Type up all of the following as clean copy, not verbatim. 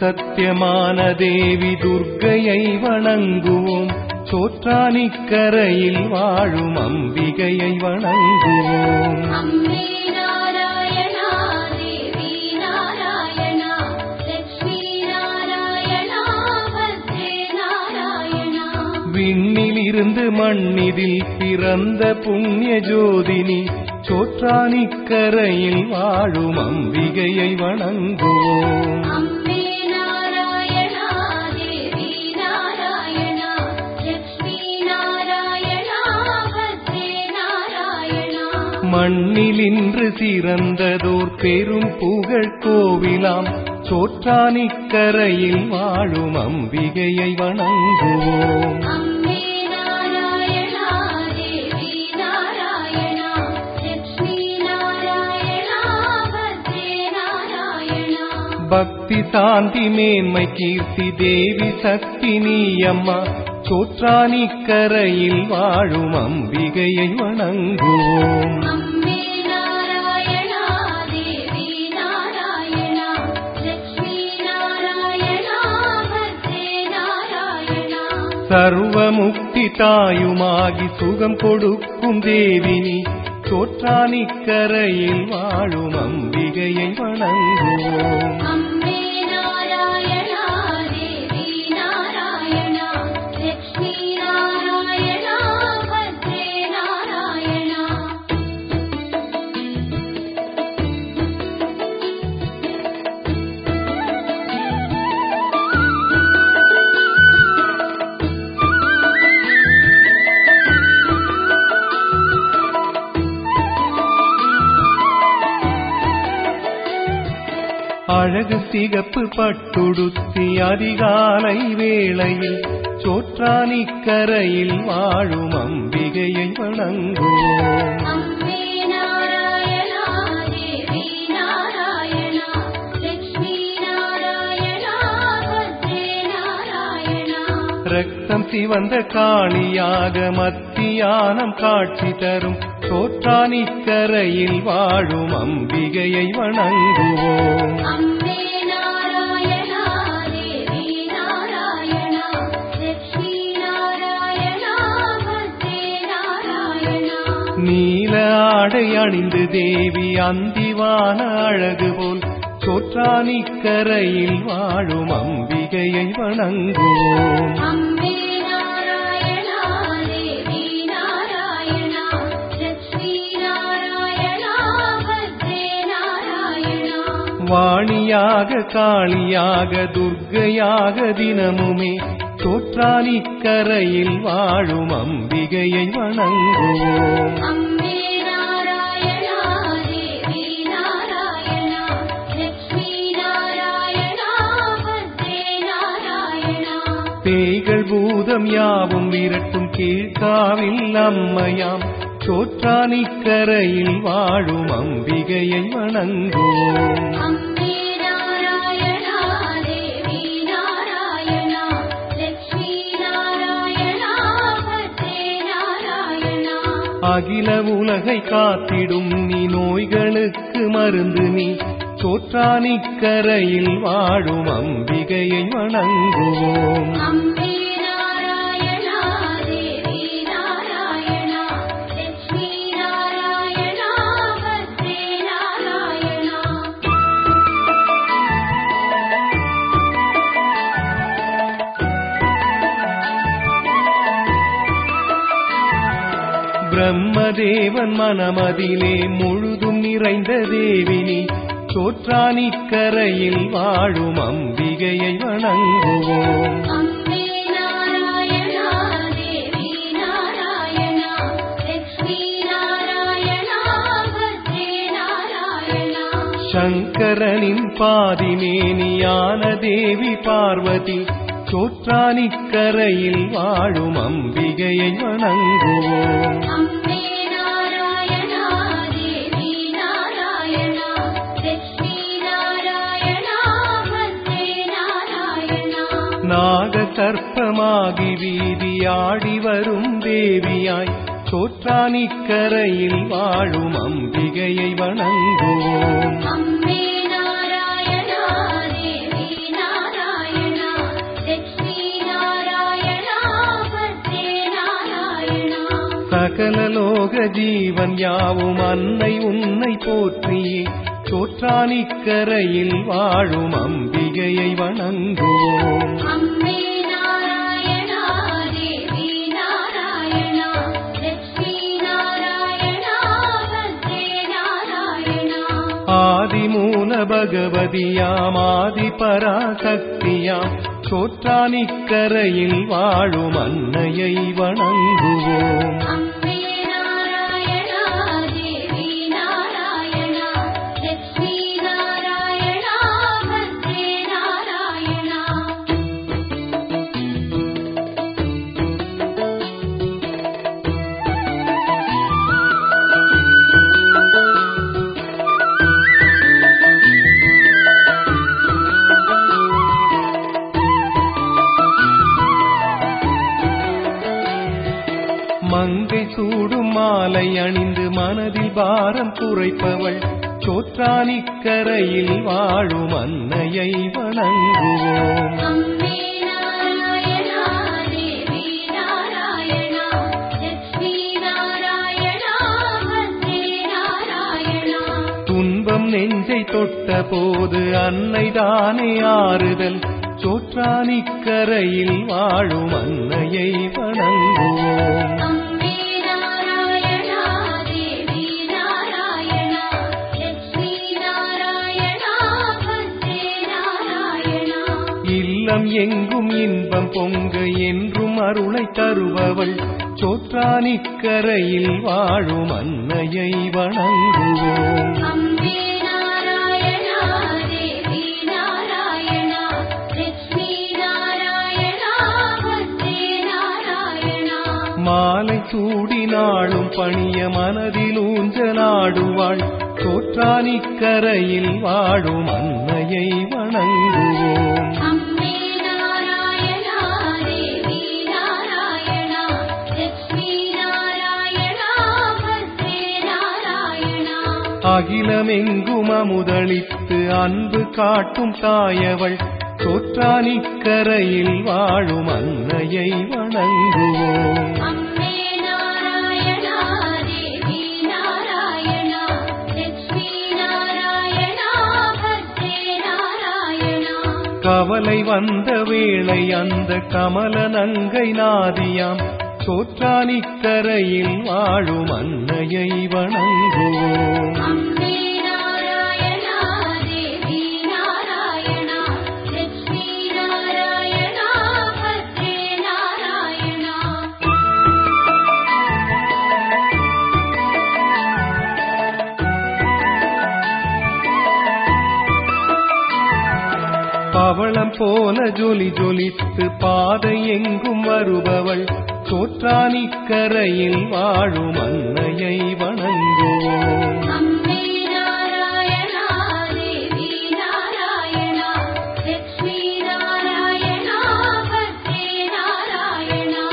சத்தியமான தேவி துர்க்கையை வணங்குவோம். சோற்றானிக்கரையில் வாழும் அம்பிகையை வணங்குவோம். விண்ணிலிருந்து மண்ணிதில் பிறந்த புண்ணிய ஜோதினி சோற்றானிக்கரையில் வாழும் அம்பிகையை வணங்குவோம். மண்ணிலின்று சிறந்ததோர் பெரும் புகழ் கோவிலாம் சோற்றானிக்கரையில் வாழும் அம்பிகையை வணங்குவோம். பக்தி சாந்தி மேன்மை கீர்த்தி தேவி சக்தி நீயம்மா சோற்றானிக்கரையில் வாழும் அம்பிகையை வணங்குவோம். சர்வமுக்தி தாயுமாகி சுகம் கொடுக்கும் தேவினி சோற்றானிக்கரையில் வாழும் அம்பிகையை வணங்குவோம். அழகு சிகப்பு பட்டுடுத்தி அதிகாலை வேளையில் சோற்றானிக்கரையில் வாழும் அம்பிகையை வணங்குவோம். ரத்தம் சிவந்த காளியாக மத்தியானம் காட்சி தரும் சோற்றானிக்கரையில் வாழும் அம்பிகையை வணங்குவோம். நீல ஆடை அணிந்து தேவி அந்திவான அழகு போல் சோற்றானிக்கரையில் வாழும் அம்பிகையை வணங்குவோம். வாணியாக காளியாக துர்க்கையாக தினமுமே சோற்றானிக்கரையில் வாழும் அம்பிகையை வணங்குவோம். பேய்கள் பூதம் யாவும் விரட்டும் கீழ்காவில் அம்மையாம் சோற்றானிக்கரையில் வாழும் அம்பிகையை வணங்குவோம். அகில உலகை காத்திடும் நீ நோய்களுக்கு மருந்து நீ சோற்றானிக்கரையில் வாழும் அம்பிகையை வணங்குவோம். பிரம்மதேவன் மனமதிலே முழுதும் நிறைந்த தேவினி சோற்றானிக்கரையில் வாழும் அம்பிகையை வணங்குவோம். சங்கரனின் பாதிமேனியான தேவி பார்வதி சோற்றானிக்கரையில் வாழும் அம்பிகையை வணங்குவோம். நாக சர்ப்பமாகி வீதியாடி வரும் தேவியாய் சோற்றானிக்கரையில் வாழும் அம்பிகையை வணங்குவோம். சகலலோக ஜீவன் யாவும் அன்னை உன்னை போற்றியே சோற்றானிக்கரையில் வாழும் அம்பிகையை வணங்குவோம். அம்மே நாராயணா தேவி நாராயணா லட்சுமி நாராயணா பத்ரே நாராயணா. ஆதிமூல பகவதியாம் ஆதி பராசக்தியாம் சோற்றானிக்கரையில் வாழும் அன்னையை வணங்குவோம். அம்மே நாராயணா தேவி நாராயணா லட்சுமி நாராயணா பத்ரே நாராயணா. மங்கை சூடும் மாலை அணிந்து மனதில் பாரம் குறைப்பவள் சோற்றானிக்கரையில் வாழும் அன்னையை வணங்குவோம். அம்மே நாராயணா தேவி நாராயணா லட்சுமி நாராயணா பத்ரே நாராயணா. துன்பம் நெஞ்சை தொட்ட போது அன்னைதானே ஆறுதல் சோற்றானிக்கரையில் வாழும் அன்னையை வணங்குவோம். அம்மே நாராயணா தேவி நாராயணா லட்சுமி நாராயணா பத்ரே நாராயணா. இல்லம் எங்கும் இன்பம் பொங்க என்றும் அருளை தருபவள் சோற்றானிக்கரையில் வாழும் அன்னையை வணங்குவோம். அம்மே நாராயணா தேவி நாராயணா லட்சுமி நாராயணா பத்ரே நாராயணா. மாலை சூடினாளும் பணிய மனதில் ஊஞ்சலாடுவாள் சோற்றானிக்கரையில் வாழும் அன்னையை வணங்குவோம். அம்மே நாராயணா தேவி நாராயணா லட்சுமி நாராயணா பத்ரே நாராயணா. அகிலமெங்கும் அமுதளித்து அன்பு காட்டும் தாயவள் சோற்றானிக்கரையில் வாழும் அன்னையை வணங்குவோம். அம்மே நாராயணா தேவி நாராயணா லட்சுமி நாராயணா பத்ரே நாராயணா. கவலை வந்த வேளை அந்த கமல நங்கை நாதியாம் சோற்றானிக்கரையில் வாழும் அன்னையை வணங்குவோம். அம்மே நாராயணா தேவி நாராயணா லட்சுமி நாராயணா பத்ரே நாராயணா. பவளம் போல ஜொலி ஜொலித்து பாதை எங்கும் வருபவள் சோற்றானிக்கரையில் வாழும் அன்னையை வணங்குவோம். அம்மே நாராயணா தேவி நாராயணா லட்சுமி நாராயணா பத்ரே நாராயணா.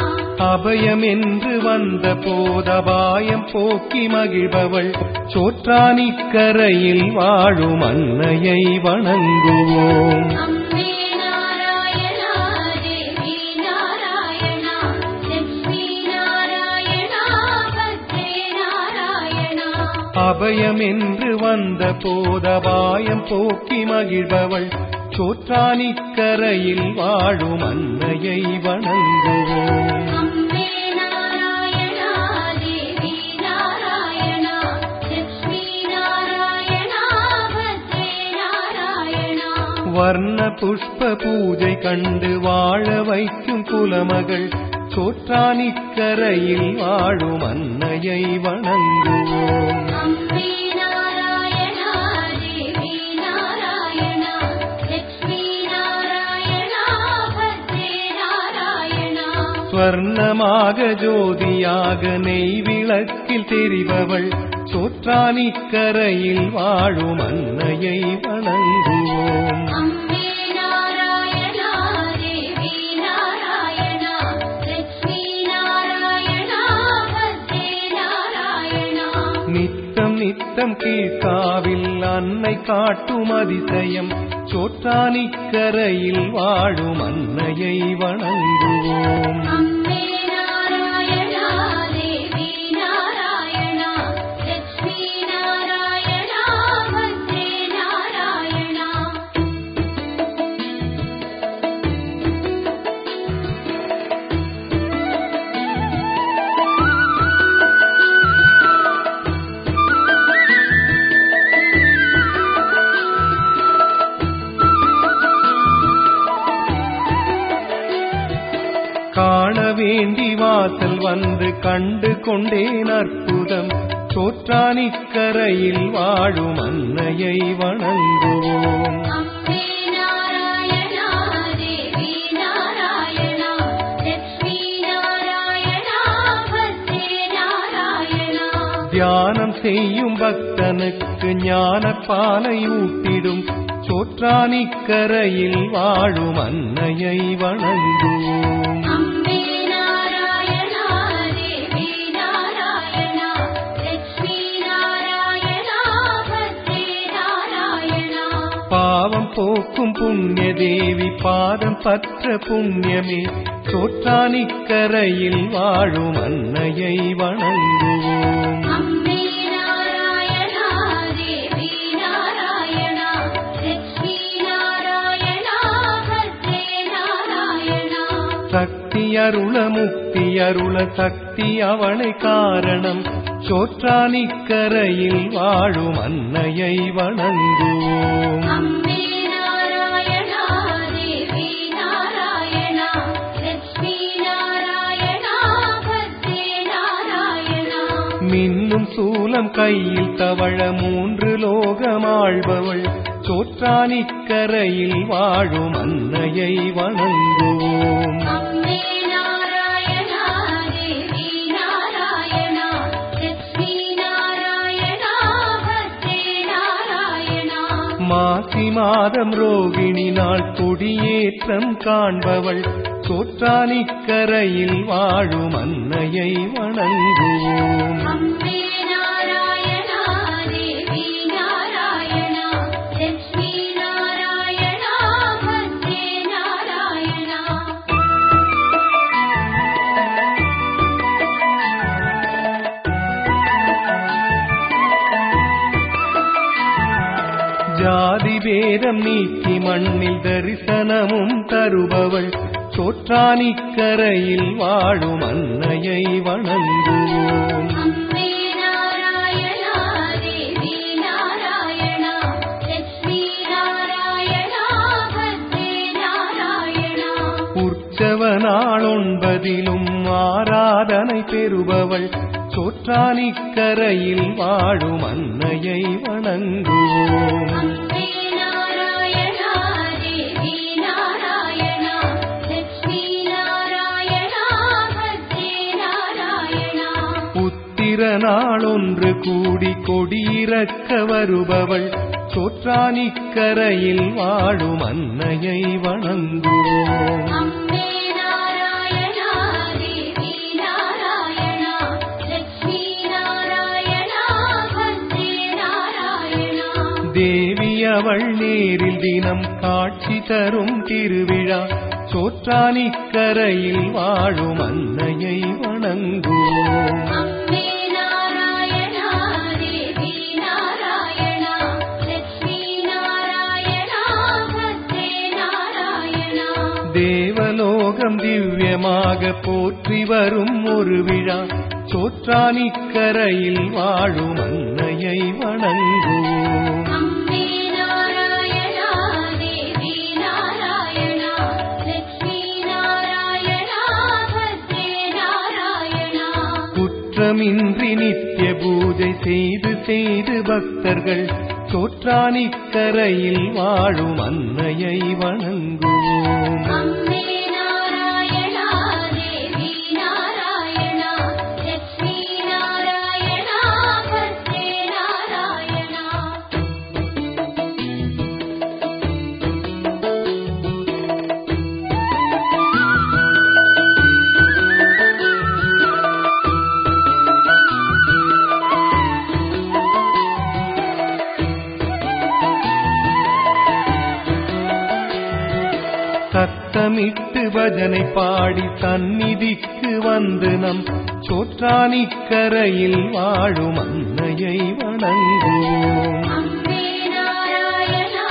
அபயம் என்று வந்த போதபாயம் போக்கி மகிழ்பவள் சோற்றானிக்கரையில் வாழும் அன்னையை வணங்குவோம். அம்மே நாராயணா தேவி நாராயணா லட்சுமி நாராயணா பத்ரே நாராயணா. அபயம் என்று வந்த போதபாயம் போக்கி மகிழ்பவள் சோற்றானிக்கரையில் வாழும் அன்னையை வணங்குவோம். அம்மே நாராயணா தேவி நாராயணா லட்சுமி நாராயணா பத்ரே நாராயணா. வர்ண புஷ்ப பூஜை கண்டு வாழ வைக்கும் குலமகள் சோற்றானிக்கரையில் வாழும் அன்னையை வணங்குவோம். அம்மே நாராயணா தேவி நாராயணா லட்சுமி நாராயணா பத்ரே நாராயணா. ஸ்வர்ணமாக ஜோதியாக நெய் விளக்கில் தெரிபவள் சோற்றானிக்கரையில் வாழும் அன்னையை வணங்குவோம். அம்மே நாராயணா தேவி நாராயணா லட்சுமி நாராயணா பத்ரே நாராயணா. நித்தம் நித்தம் கீழ்காவில் அன்னை காட்டும் அதிசயம் சோற்றானிக்கரையில் வாழும் அன்னையை வணங்குவோம். அம்மே நாராயணா தேவி வேண்டி வாசல் வந்து கண்டு கொண்டேன் அற்புதம். சோற்றானிக்கரையில் வாழும் அன்னையை வணங்குவோம். அம்பே நாராயணா தேவி நாராயணா லட்சுமி நாராயணா பத்ரே நாராயணா. தியானம் செய்யும் பக்தனுக்கு ஞானப்பாலை ஊட்டிடும் சோற்றானிக்கரையில் வாழும் அன்னையை வணங்குவோம். அம்பே நாராயணா தேவி நாராயணா லட்சுமி நாராயணா பத்ரே நாராயணா. பாவம் போக்கும் புண்ணிய தேவி பாதம் பற்ற புண்ணியமே சோற்றானிக்கரையில் வாழும் அன்னையை வணங்குவோம். அம்பே நாராயணா தேவி நாராயணா லட்சுமி நாராயணா பத்ரே நாராயணா. சக்தி அருள முக்தி அருள சக்தி அவளை காரணம் சோற்றானிக்கரையில் வாழும் அன்னையை வணங்குவோம். அம்பே நாராயணா தேவி நாராயணா லட்சுமி நாராயணா பத்ரே நாராயணா. மின்னும் சூலம் கையில் தவழ 3 லோகமாழ்பவள் சோற்றானிக்கரையில் வாழும் அன்னையை வணங்குவோம். அம்பே நாராயணா தேவி நாராயணா லட்சுமி நாராயணா பத்ரே நாராயணா. மாசி மாதம் ரோகிணி நாள் கொடியேற்றம் காண்பவள் சோற்றானிக்கரையில் வாழும் அன்னையை வணங்குவோம். அம்பே நாராயணா தேவி நாராயணா லட்சுமி நாராயணா பத்ரே நாராயணா. ஜாதி பேதம் நீக்கி மண்ணில் தரிசனமும் தருபவள் சோற்றானிக்கரையில் வாழும் அன்னையை வணங்குவோம். அம்பே நாராயணா தேவி நாராயணா லட்சுமி நாராயணா பத்ரே நாராயணா. உற்சவ நாள் 9 ஆராதனை பெறுபவள் சோற்றானிக்கரையில் வாழும் அன்னையை வணங்குவோம். அம்பே நாராயணா தேவி நாராயணா லட்சுமி நாராயணா பத்ரே நாராயணா. உத்திர நாள் 1 கூடி கொடியிறக்க வருபவள் சோற்றானிக்கரையில் வாழும் அன்னையை வணங்குவோம். அம்பே நாராயணா தேவி நாராயணா லட்சுமி நாராயணா பத்ரே நாராயணா. தேவி அவள் நேரில் தினம் காட்சி தரும் திருவிழா சோற்றானிக்கரையில் வாழும் அன்னையை வணங்குவோம். அம்பே நாராயணா தேவி நாராயணா லட்சுமி நாராயணா பத்ரே நாராயணா. தேவலோகம் திவ்யமாக போற்றி வரும் ஒரு விழா சோற்றானிக்கரையில் வாழும் அன்னையை வணங்குவோம். அம்பே நாராயணா தேவி நாராயணா லட்சுமி நாராயணா பத்ரே நாராயணா. குற்றமின்றி நித்திய பூஜை செய்து செய்து பக்தர்கள் சோற்றானிக்கரையில் வாழும் அன்னையை வணங்குவோம். அம்பே நாராயணா தேவி நாராயணா லட்சுமி நாராயணா பத்ரே நாராயணா. சத்தமிட்டு பஜனை பாடி சந்நிதிக்கு வந்து நம் சோற்றானிக்கரையில் வாழும் அன்னையை வணங்குவோம். அம்பே நாராயணா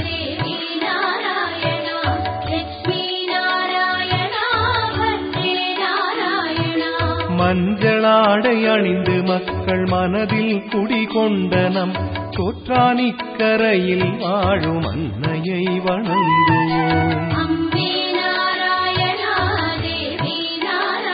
தேவி நாராயணா லட்சுமி நாராயணா பத்ரே நாராயணா. மஞ்சளாடை அணிந்து மக்கள் மனதில் குடிகொண்ட நம் சோற்றானிக்கரையில் வாழும் அன்னையை வணங்குவோம். அம்பே நாராயணா தேவி நாராயணா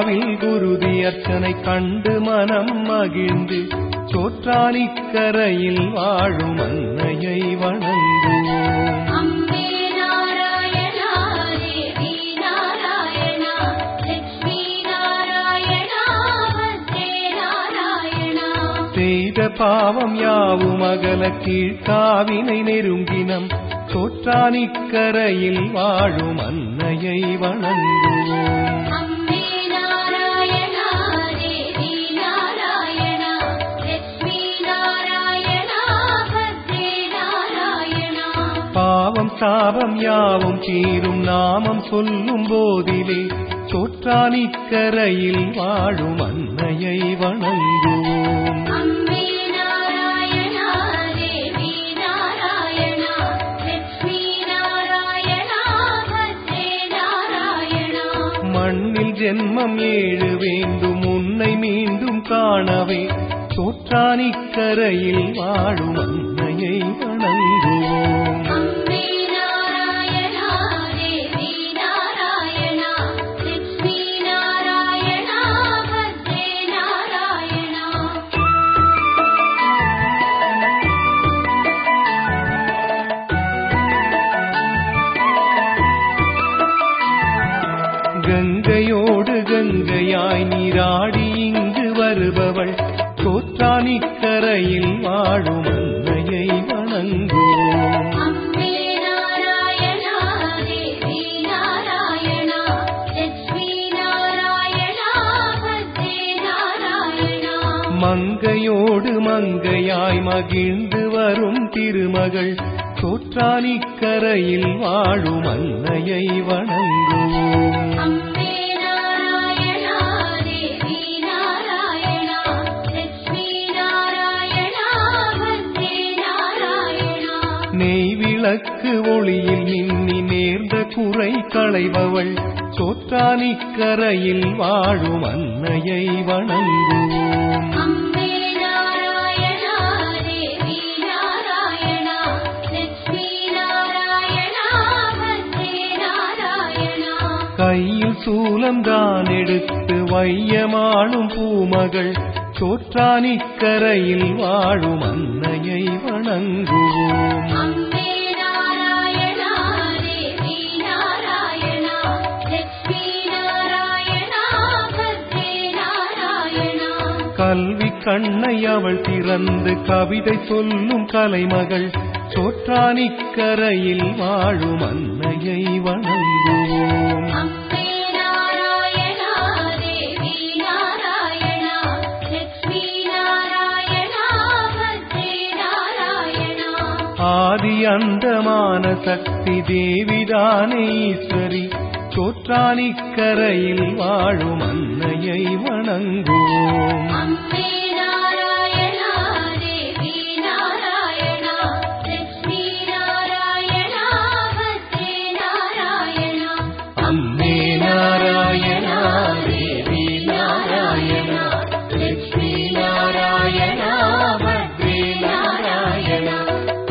திருவிழாவில் குருதி அர்ச்சனை கண்டு மனம் மகிழ்ந்து சோற்றானிக்கரையில் வாழும் அன்னையை வணங்குவோம். அம்பே நாராயணா தேவி நாராயணா லட்சுமி நாராயணா பத்ரே நாராயணா. செய்த பாவம் யாவும் அகல கீழ்காவினை நெருங்கினம் சோற்றானிக்கரையில் வாழும் அன்னையை வணங்குவோம். அம்பே நாராயணா தேவி நாராயணா லட்சுமி நாராயணா பத்ரே நாராயணா. பாவம் சாபம் யாவும் தீரும் நாமம் சொல்லும் போதிலே சோற்றானிக்கரையில் வாழும் அன்னையை வணங்குவோம். அம்பே நாராயணா தேவி நாராயணா லட்சுமி நாராயணா பத்ரே நாராயணா. மண்ணில் ஜென்மம் 7 வேண்டும் உன்னை மீண்டும் காணவே சோற்றானிக்கரையில் வாழும் அன்னையை வணங்குவோம். அம்பே நாராயணா தேவி நாராயணா லட்சுமி நாராயணா பத்ரே நாராயணா. கங்கையோடு கங்கையாய் நீராடி இங்கு வருபவள் சோற்றானிக்கரையில் வாழும் அன்னையை வணங்குவோம். அம்பே நாராயணா தேவி நாராயணா லட்சுமி நாராயணா பத்ரே நாராயணா. மங்கையோடு மங்கையாய் மகிழ்ந்து வரும் திருமகள் சோற்றானிக்கரையில் வாழும் அன்னையை வணங்குவோம். அம்பே நாராயணா தேவி நாராயணா லட்சுமி நாராயணா பத்ரே நாராயணா. நெய் விளக்கு ஒளியில் நின்னி நேர்ந்த குறை களைபவள் சோற்றானிக்கரையில் வாழும் அன்னையை வணங்குவோம். அம்பே நாராயணா தேவி நாராயணா லட்சுமி நாராயணா பத்ரே நாராயணா. கையில் சூலம் தான் எடுத்து வையமாளும் பூமகள் சோற்றானிக்கரையில் வாழும் அன்னையை வணங்குவோம். அம்பே நாராயணா தேவி நாராயணா லட்சுமி நாராயணா பத்ரே நாராயணா. கல்வி கண்ணை அவள் திறந்து கவிதை சொல்லும் கலைமகள் சோற்றானிக்கரையில் வாழும் அன்னையை வணங்குவோம். அம்பே நாராயணா தேவி நாராயணா லட்சுமி நாராயணா பத்ரே நாராயணா. ஆதி அந்தமான சக்தி தேவிதானே ஈஸ்வரி சோற்றானிக்கரையில் வாழும் அன்னையை வணங்குவோம். அம்பே நாராயணா தேவி நாராயணா லட்சுமி நாராயணா பத்ரே நாராயணா. அம்மே நாராயணா தேவி நாராயணா லட்சுமி நாராயணா பத்ரே நாராயணா.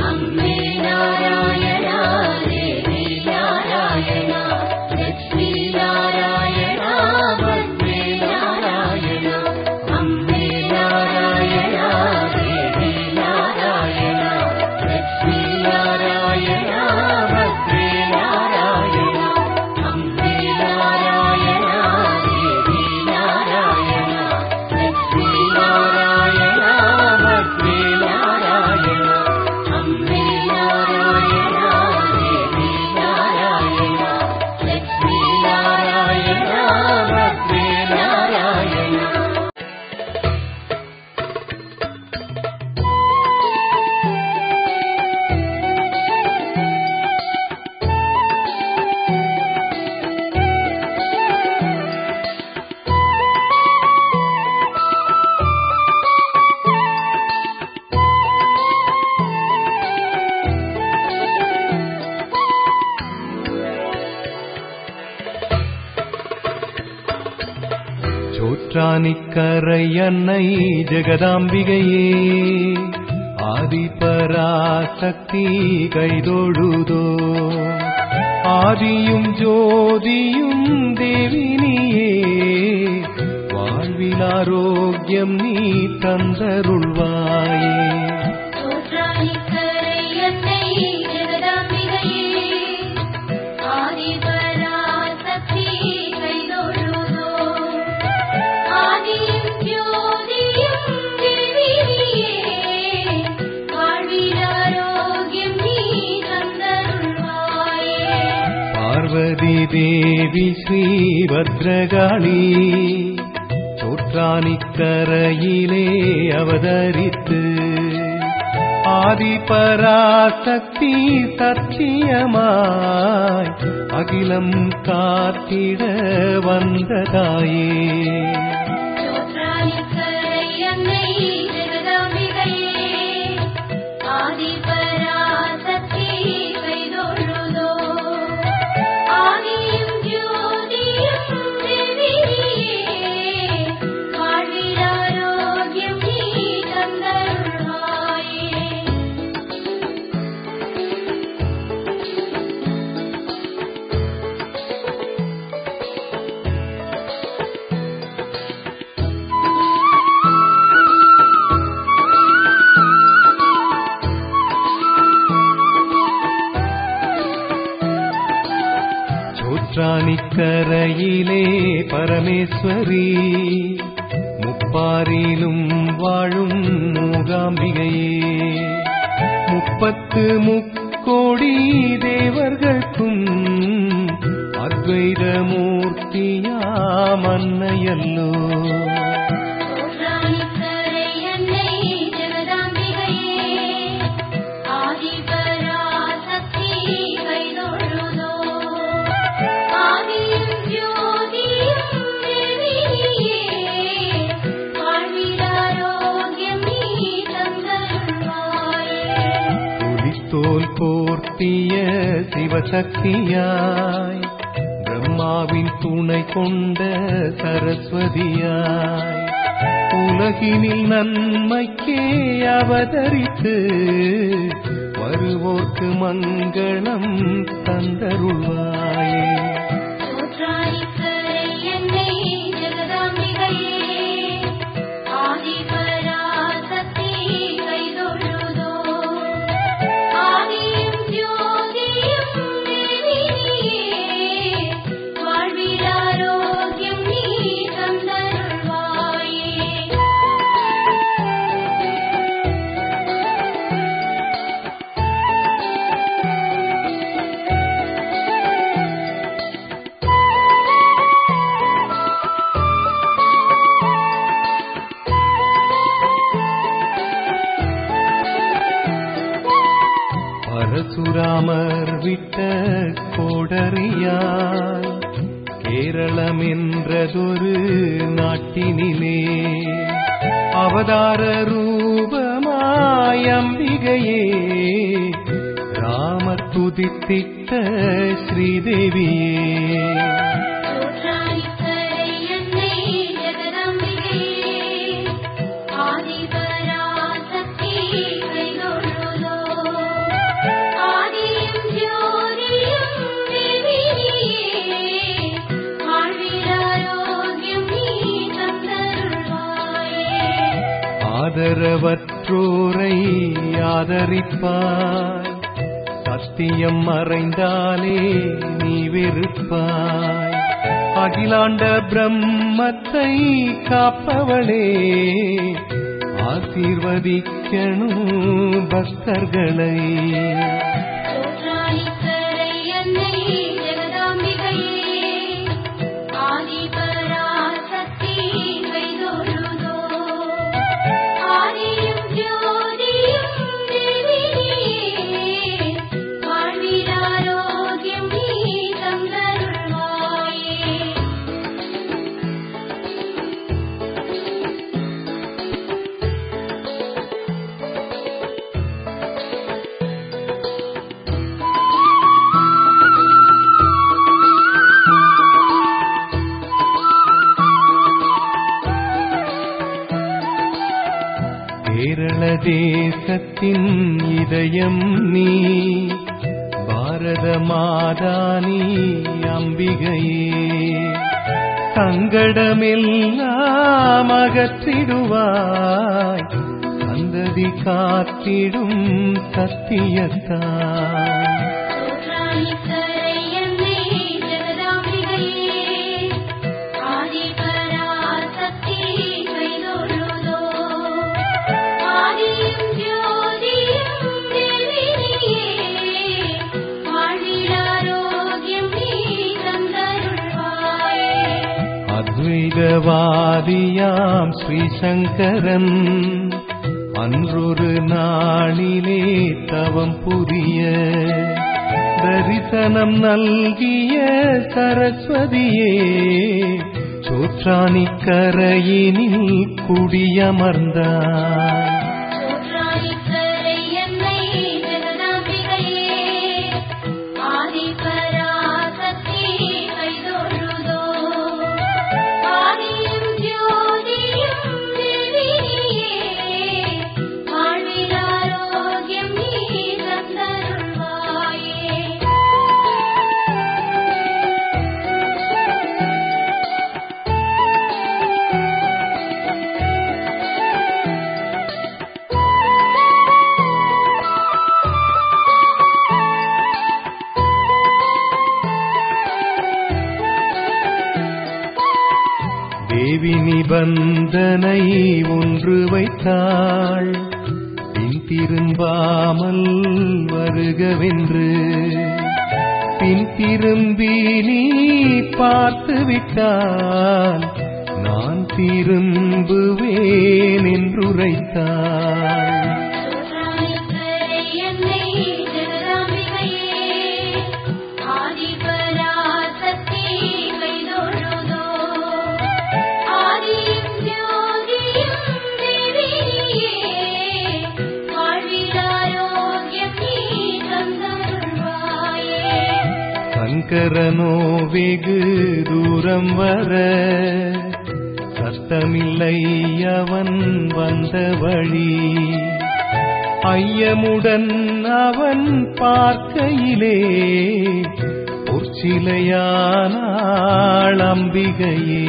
அம்மே நாராயணா தேவி நாராயணா லட்சுமி நாராயணா பத்ரே நாராயணா. அம்மே நாராயணா தேவி நாராயணா லட்சுமி நாராயணா பத்ரே நாராயணா. அம்மே நாராயணா தேவி நாராயணா லட்சுமி நாராயணா பத்ரே நாராயணா. அம்மே நாராயணா தேவி நாராயணா லட்சுமி நாராயணா பத்ரே நாராயணா. சோற்றானிக்கரை அன்னை ஜெகதாம்பிகையே ஆதிபராசக்தி கைதொழுதோ. ஆதியும் ஜோதியும் தேவினியே வாழ்வில் ஆரோக்கியம் நீ தந்தருள்வாயே. தோற்றானிக்கரை என்னை ஜெகதாம்பிகையே, ஆதிபராசக்தி கைதொழுதோ, ஆதியும் ஜோதியும் தேவியே, வாழ்வில் ஆரோக்கியம் நீ தந்தருள்வாயே. பார்வதி தேவி ஸ்ரீ பத்ரகாளி தோற்றானிக்கரையிலே அவதரித்து ஆதிபராசக்தி சத்தியமாய் அகிலம் காத்திட வந்ததாயே. தோற்றானிக்கரை என்னை ஜெகதாம்பிகையே, ஆதிபராசக்தி கைதொழுதோ, ஆதியும் ஜோதியும் தேவியே, வாழ்வில் ஆரோக்கியம் நீ தந்தருள்வாயே. தோற்றானிக்கரையிலே பரமேஸ்வரி முப்பாரிலும் வாழும் மூகாம்பிகையே, 30 முக்கோடி தேவர்களுக்கும் அத்வைத மூர்த்தியாம் அன்னையல்லோ. தோற்றானிக்கரை என்னை ஜெகதாம்பிகையே, ஆதிபராசக்தி கைதொழுதோ, ஆதியும் ஜோதியும் தேவியே, வாழ்வில் ஆரோக்கியம் நீ தந்தருள்வாயே. புலித்தோல் போர்த்திய சிவசக்தியாய் பிரம்மாவின் துணை கொண்ட சரஸ்வதியாய் உலகினில் நன்மைக்கே அவதரித்து வருவோர்க்கு மங்களம் தந்தருள்வாயே. தோற்றானிக்கரை என்னை ஜெகதாம்பிகையே, ஆதிபராசக்தி கைதொழுதோ, ஆதியும் ஜோதியும் தேவியே, வாழ்வில் ஆரோக்கியம் நீ தந்தருள்வாயே. பரசுராமர் விட்ட கோடரியாய் கேரளம் என்றதொரு நாட்டினிலே அவதார ரூபமாய் அம்பிகையே ராமர் துதித்திட்ட ஸ்ரீதேவியே. தோற்றானிக்கரை என்னை ஜெகதாம்பிகையே, ஆதிபராசக்தி கைதொழுதோ, ஆதியும் ஜோதியும் தேவியே, வாழ்வில் ஆரோக்கியம் நீ தந்தருள்வாயே. ஆதரவற்றோரை ஆதரிப்பாய், சத்தியம் மறைந்தாலே நீ வெறுப்பாய், அகிலாண்ட பிரம்மத்தை காப்பவளே ஆசீர்வதிக்கணும் பக்தர்களை. தோற்றானிக்கரை என்னை ஜெகதாம்பிகையே, ஆதிபராசக்தி கைதொழுதோ, ஆதியும் ஜோதியும் தேவியே, வாழ்வில் ஆரோக்கியம் நீ தந்தருள்வாயே. கேரள தேசத்தின் இதயம் நீ, பாரத மாதா நீ அம்பிகையே, சங்கடமெல்லாம் அகற்றிடுவாய் சந்ததி காத்திடும் சத்தியத்தாய். அத்வைதவாதியாம் ஸ்ரீசங்கரன் அன்றொரு நாளிலே தவம் புரிய தரிசனம் நல்கிய சரஸ்வதியே சோற்றானிக்கரையினில் குடியமர்ந்தாய். தேவி நிபந்தனை ஒன்று வைத்தாள் பின் திரும்பாமல் வருகவென்று. பின் திரும்பி நீ பார்த்து விட்டால் நான் திரும்புவேன் என்றுரைத்தாள். சங்கரனோ வெகு தூரம் வர சத்தமில்லை அவன் வந்த வழி. ஐயமுடன் அவன் பார்க்கையிலே பொற்சிலையானாள் அம்பிகையே.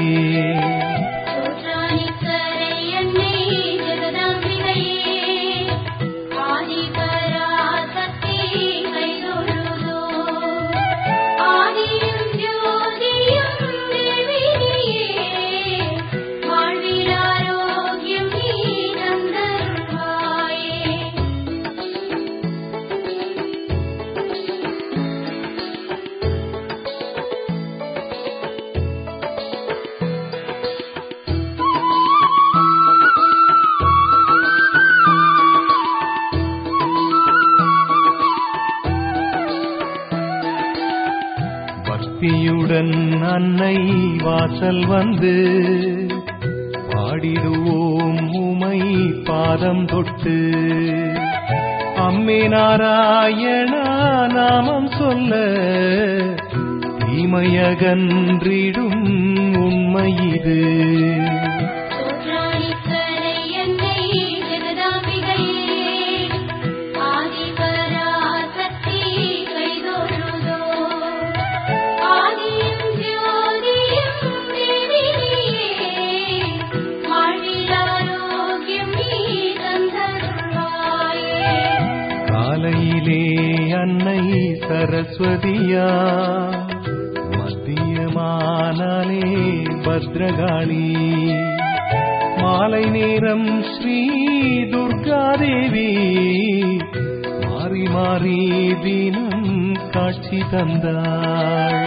பக்தியுடன் அன்னை வாசல் வந்து பாடிடுவோம் உமை பாதம் தொட்டு. அம்மே நாராயணா நாமம் சொல்ல தீமையகன்றிடும் உண்மை இது. காலையிலே அன்னை சரஸ்வதியா மத்தியமானாலே பத்ரகாளி. மாலை நேரம் ஸ்ரீ துர்காதேவி மாறி மாறி தினம் காட்சி தந்தாள்.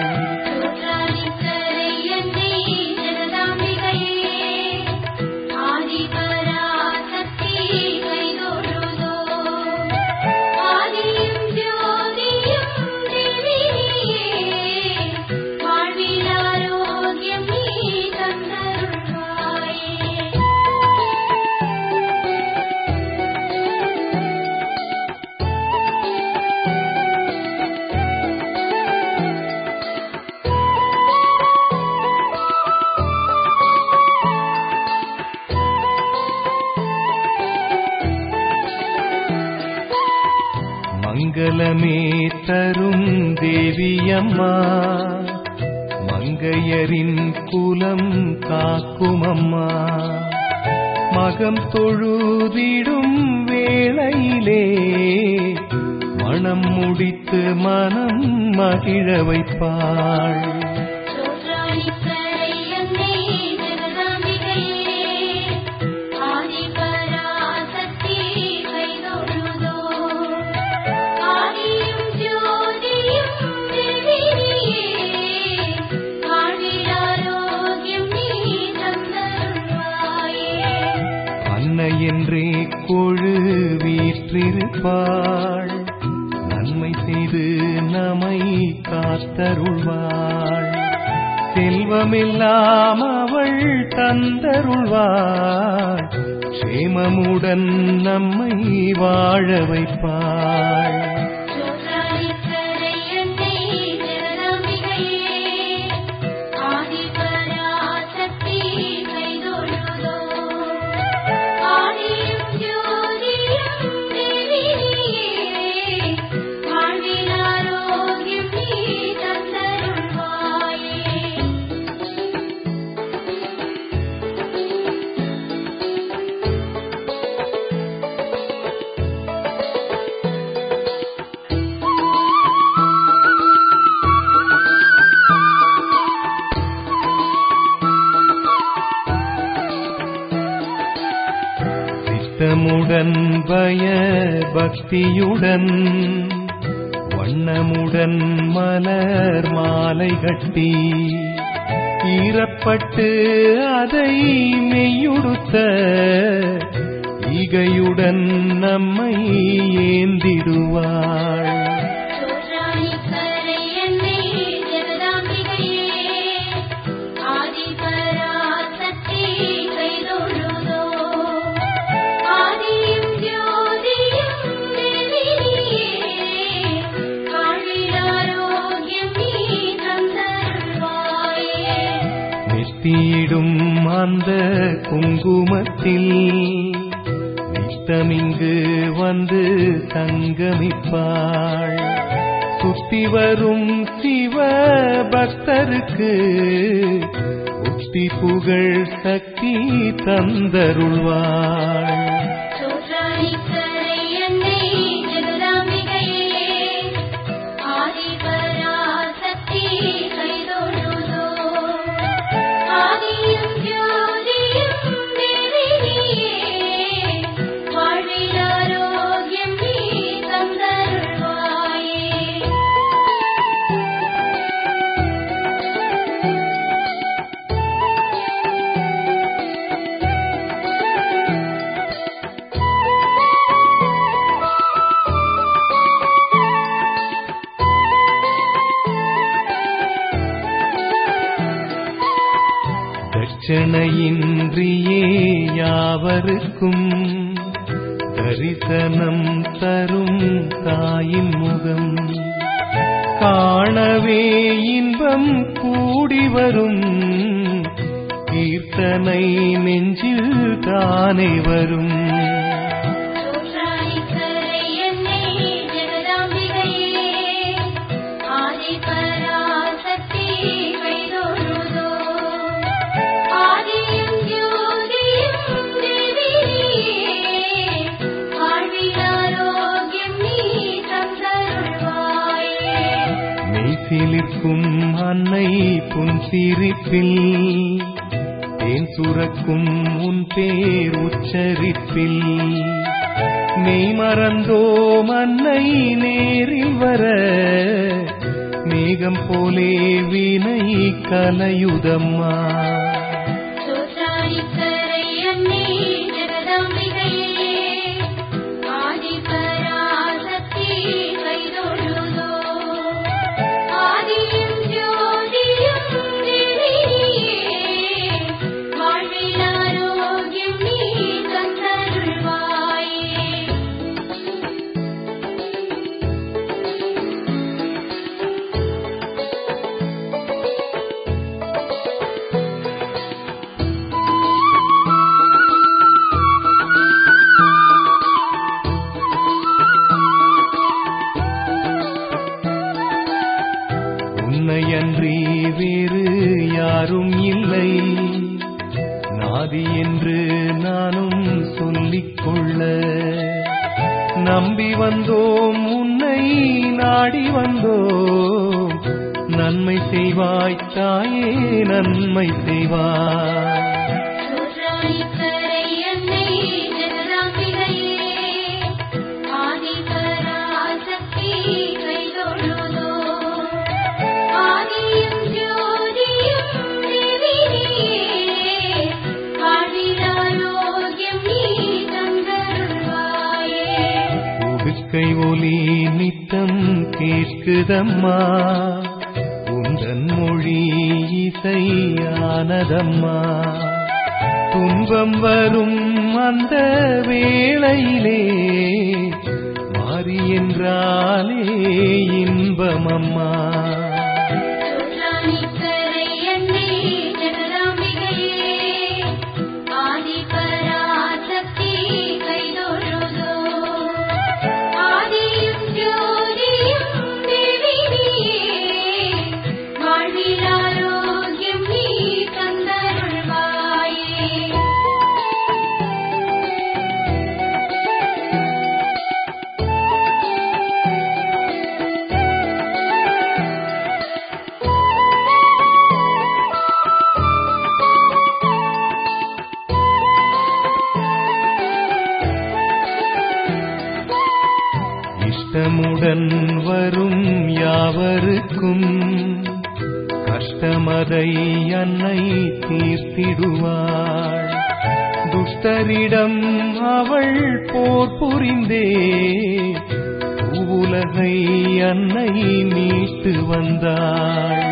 மங்களமே தரும் தேவியம்மா மங்கையரின் குலம் காக்கும் அம்மா மகம் தொழுதிடும் வேளையிலே மனம் முடித்து மனம் மகிழ வைப்பாள். என்றே கொழு வீற்றிருப்பாள் நன்மை செய்து நம்மை காத்தருள்வாள். செல்வமெல்லாம் அவள் தந்தருள்வாள் சேமமுடன் நம்மை வாழ வைப்பாள். சித்தமுடன் பய பக்தியுடன் வண்ணமுடன் மலர் மாலை கட்டி ஈரப்பட்டு அதை மெய்யுடுத்த ஈகையுடன் நம்மை ஏந்திடுவாள். நெத்தியிடும் அந்த குங்குமத்தில் நித்தமிங்கு வந்து சங்கமிப்பாள். சுத்தி வரும் சிவ பக்தருக்கு உத்தி புகழ் சக்தி தந்தருள்வாள். தட்சணையின்றியே யாவருக்கும் தரிசனம் தரும் தாயின் முகம் காணவே இன்பம் கூடி வரும் கீர்த்தனை நெஞ்சில் தானே வரும். சிலிர்க்கும் அன்னை புன்சிரிப்பில் தேன் சுரக்கும் உன் பேர் உச்சரிப்பில் மெய் மறந்தோம் அன்னை நேரில் வர மேகம் போலே வினை கலையுதம்மா. நம்பி வந்தோம் உன்னை நாடி வந்தோம் நன்மை செய்வாய் தாயே நன்மை செய்வாய் உடுக்கை ஒலி நித்தம் கேட்குதம்மா உந்தன் மொழி இசையானதம்மா துன்பம் வரும் அந்த வேளையிலே மாறி என்றாலே இன்பமம்மா இஷ்டமுடன் வரும் யாவருக்கும் கஷ்டமதை அன்னை தீர்த்திடுவாள் துஷ்டரிடம் அவள் போர் புரிந்தே உலகை அன்னை மீட்டு வந்தாள்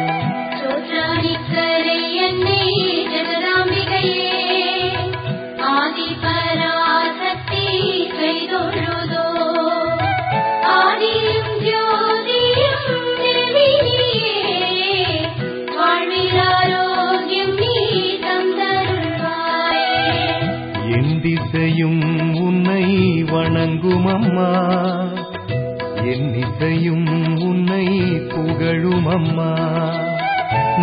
திசையும் உன்னை வணங்கும் அம்மா என் இசையும் உன்னை புகழும் அம்மா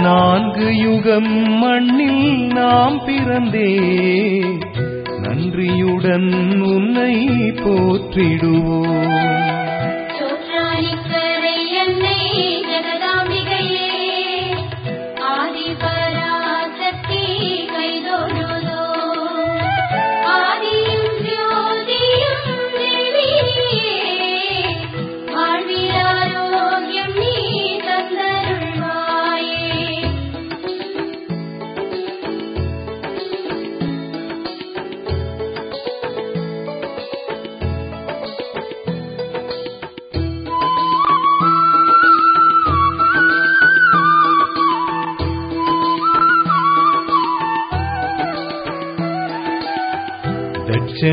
4 யுகம் மண்ணில் நாம் பிறந்தே நன்றியுடன் உன்னை போற்றிடுவோம்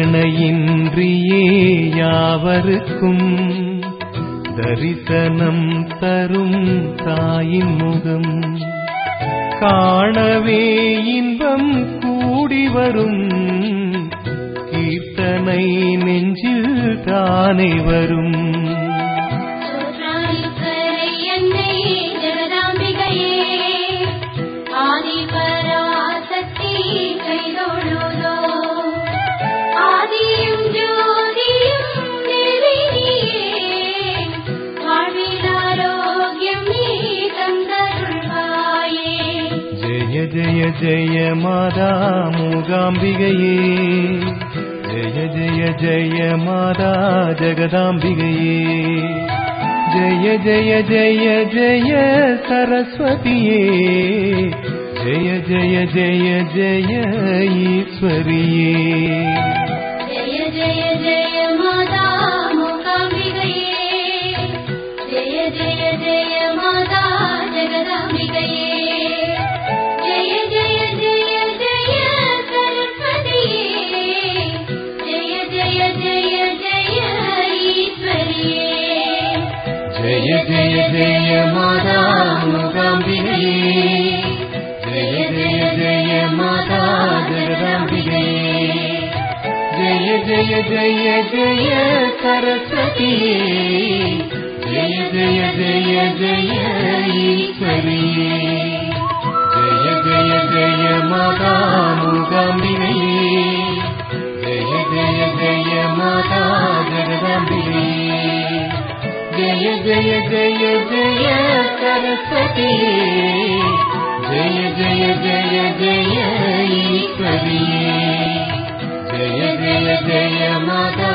தட்சணையின்றியே யாவருக்கும் தரிசனம் தரும் தாயின் முகம் காணவே இன்பம் கூடி வரும் கீர்த்தனை நெஞ்சில் தானே வரும் जय जय माता मूगाम्बिकये जय जय जय माता जगदाम्बिकये जय जय जय जय सरस्वतिये जय जय जय जय ईश्वरिये जय जय जय माता मूगाम्बिकये जय जय जय माता जगदाम्बिकये जय जय जय माता मूगाम्बिकये जय जय जय माता जगदाम्बिकये जय जय जय जय सरस्वतिये जय जय जय जय ईश्वरिये जय जय जय माता मूगाम्बिकये जय जय जय माता जगदाम्बिकये जय जय जय सरस्वतिये जय जय जय जय ईश्वरिये जय जय जय माता